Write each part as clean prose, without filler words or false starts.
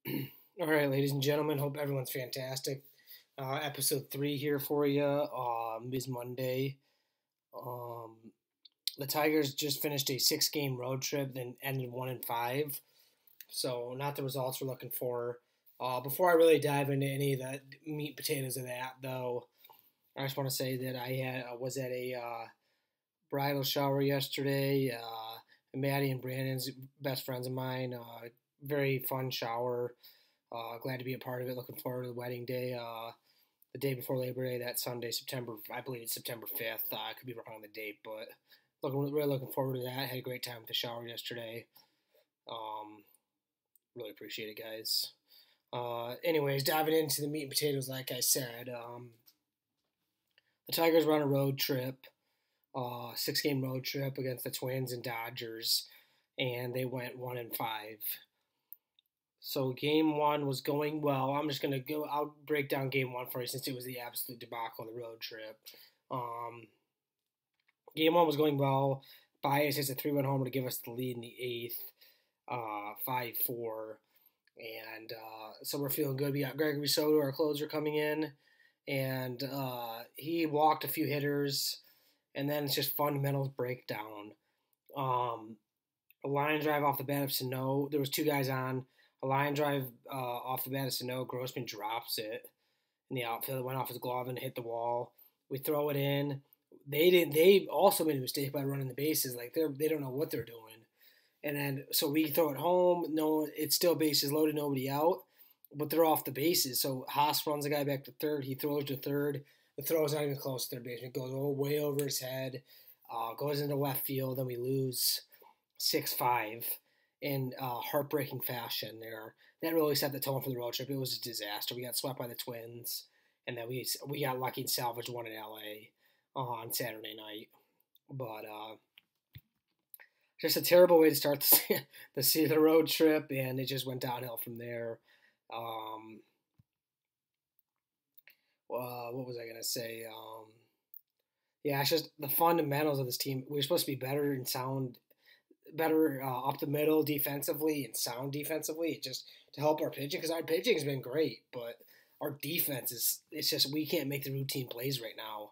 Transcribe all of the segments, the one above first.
All right, ladies and gentlemen, hope everyone's fantastic. Episode 3 here for you, Miz Monday. Um, the Tigers just finished a 6 game road trip, then ended 1-5. So, not the results we're looking for. Before I really dive into any of the meat and potatoes of that, though, I just want to say that I was at a bridal shower yesterday. Maddie and Brandon's best friends of mine. Very fun shower. Glad to be a part of it. Looking forward to the wedding day. The day before Labor Day, that Sunday, I believe it's September 5th. I could be wrong on the date, but really looking forward to that. Had a great time with the shower yesterday. Um, really appreciate it, guys. Anyways, diving into the meat and potatoes, like I said, the Tigers were on a road trip, 6 game road trip against the Twins and Dodgers, and they went 1-5. So game one was going well. I'm just gonna go. I'll break down game one for you since it was the absolute debacle on the road trip. Um, Game one was going well. Baez hits a 3-run homer to give us the lead in the eighth, 5-4, and so we're feeling good. We got Gregory Soto, our closer, coming in, and he walked a few hitters, and then it's just fundamentals breakdown. Um, a line drive off the bat of Sano. There was two guys on. A line drive off the bat of Sano. Grossman drops it in the outfield. It went off his glove and hit the wall. We throw it in. They didn't. They also made a mistake by running the bases. Like they don't know what they're doing. And then so we throw it home. No, it's still bases loaded, nobody out, but they're off the bases. So Haas runs the guy back to third. He throws to third. The throw is not even close to third base. It goes way over his head. Goes into left field. Then we lose 6-5 in heartbreaking fashion there. That really set the tone for the road trip. It was a disaster. We got swept by the Twins, and then we got lucky and salvaged one in LA on Saturday night. But just a terrible way to start the road trip, and it just went downhill from there. What was I gonna say? Yeah, it's just the fundamentals of this team. We're supposed to be better up the middle defensively and sound defensively, just to help our pitching, because our pitching has been great, but our defense it's just we can't make the routine plays right now,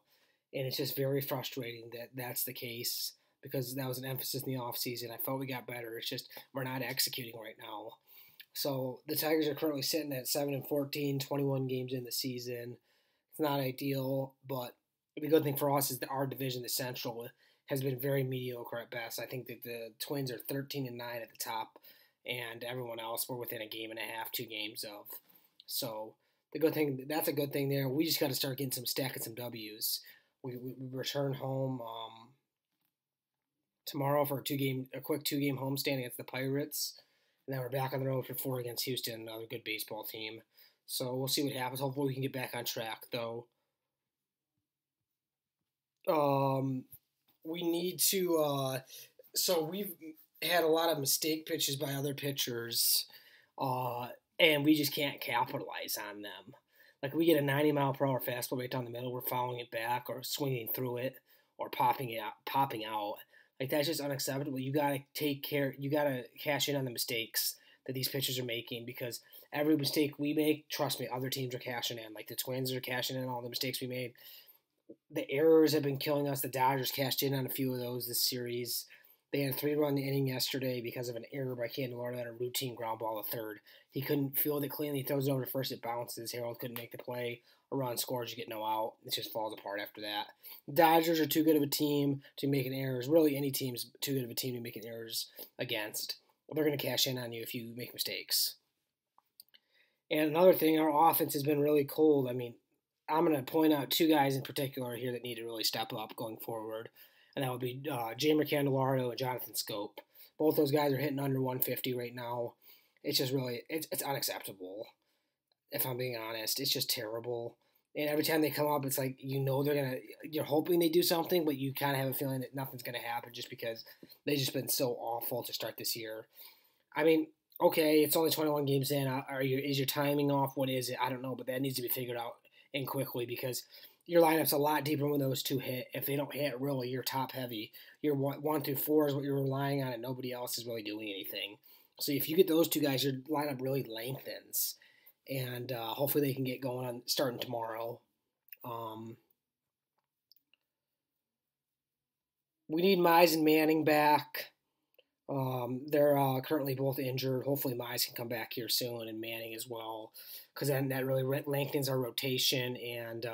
and it's just very frustrating that that's the case because that was an emphasis in the offseason. I felt we got better. It's just we're not executing right now. So the Tigers are currently sitting at 7-14, 21 games in the season. It's not ideal, but the good thing for us is that our division, the Central, has been very mediocre at best. I think that the Twins are 13-9 at the top, and everyone else we're within a game and a half, 2 games of. So that's a good thing there. We just got to start getting stacking some W's. We return home tomorrow for a quick 2 game homestand against the Pirates, and then we're back on the road for 4 against Houston, another good baseball team. So we'll see what happens. Hopefully we can get back on track, though. We need to. So we've had a lot of mistake pitches by other pitchers, and we just can't capitalize on them. Like we get a 90-mile-per-hour fastball right down the middle, we're fouling it back or swinging through it or popping out. Like that's just unacceptable. You gotta take care. You gotta cash in on the mistakes that these pitchers are making, because every mistake we make, trust me, other teams are cashing in. Like the Twins are cashing in on all the mistakes we made. The errors have been killing us. The Dodgers cashed in on a few of those this series. They had a 3-run inning yesterday because of an error by Candelario on a routine ground ball to third. He couldn't field it cleanly. He throws it over to first. It bounces. Harold couldn't make the play. A run scores. You get no out. It just falls apart after that. The Dodgers are too good of a team to make errors. Really, any team's too good of a team to make errors against. They're going to cash in on you if you make mistakes. And another thing, our offense has been really cold. I mean, I'm going to point out 2 guys in particular here that need to really step up going forward, and that would be Jamer Candelario and Jonathan Scope. Both those guys are hitting under 150 right now. It's just really, it's unacceptable, if I'm being honest. It's just terrible. And every time they come up, it's like, you're hoping they do something, but you kind of have a feeling that nothing's going to happen just because they've just been so awful to start this year. I mean, okay, it's only 21 games in. Is your timing off? What is it? I don't know, but that needs to be figured out and quickly, because your lineup's a lot deeper when those 2 hit. If they don't hit, really, you're top heavy. Your 1 through 4 is what you're relying on, and nobody else is really doing anything. So if you get those two guys, your lineup really lengthens, and hopefully they can get going on starting tomorrow. We need Mize and Manning back. They're currently both injured. Hopefully Mize can come back here soon, and Manning as well, because then that really lengthens our rotation, and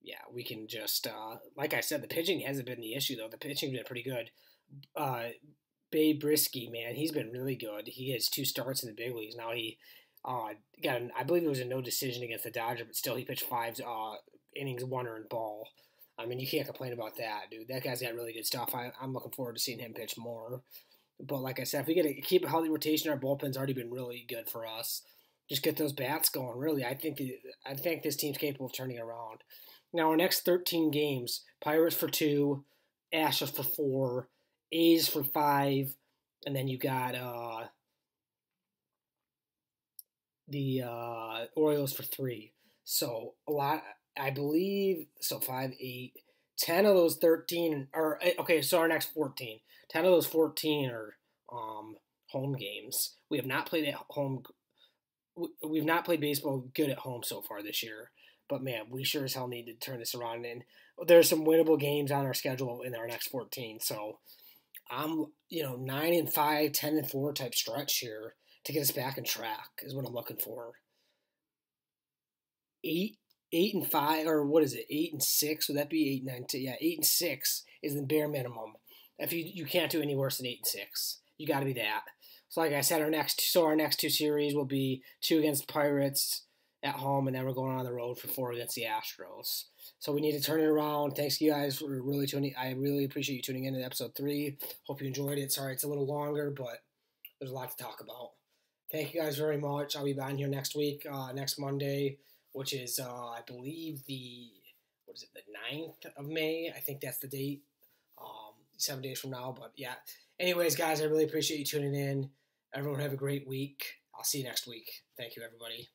yeah, we can just like I said, the pitching hasn't been the issue though. The pitching's been pretty good. Babe Brisky, man, he's been really good. He has 2 starts in the big leagues now. He got I believe it was a no decision against the Dodgers, but still he pitched 5 innings, 1 earned ball. I mean, you can't complain about that, dude. That guy's got really good stuff. I'm looking forward to seeing him pitch more. But like I said, if we get to keep a healthy rotation, our bullpen's already been really good for us. Just get those bats going. Really, I think this team's capable of turning around. Now our next 13 games: Pirates for 2, Astros for 4, A's for 5, and then you got the Orioles for 3. So a lot, I believe. So 5, 8, 10 of those 13 are okay. So our next 14, 10 of those 14 are home games. We have not played at home. We've not played baseball good at home so far this year. But man, we sure as hell need to turn this around. And there's some winnable games on our schedule in our next 14. So I'm 9-5, 10-4 type stretch here to get us back on track is what I'm looking for. 8-5, or what is it? 8-6? Would that be 8-9? Yeah, 8-6 is the bare minimum. If you can't do any worse than 8-6, you got to be that. So like I said, our next 2 series will be 2 against Pirates at home, and then we're going on the road for 4 against the Astros. So we need to turn it around. Thanks you guys for really tuning. I really appreciate you tuning in to episode 3. Hope you enjoyed it. Sorry it's a little longer, but there's a lot to talk about. Thank you guys very much. I'll be back here next week, next Monday, which is I believe the 9th of May. I think that's the date. 7 days from now, but yeah. Anyways, guys, I really appreciate you tuning in. Everyone have a great week. I'll see you next week. Thank you, everybody.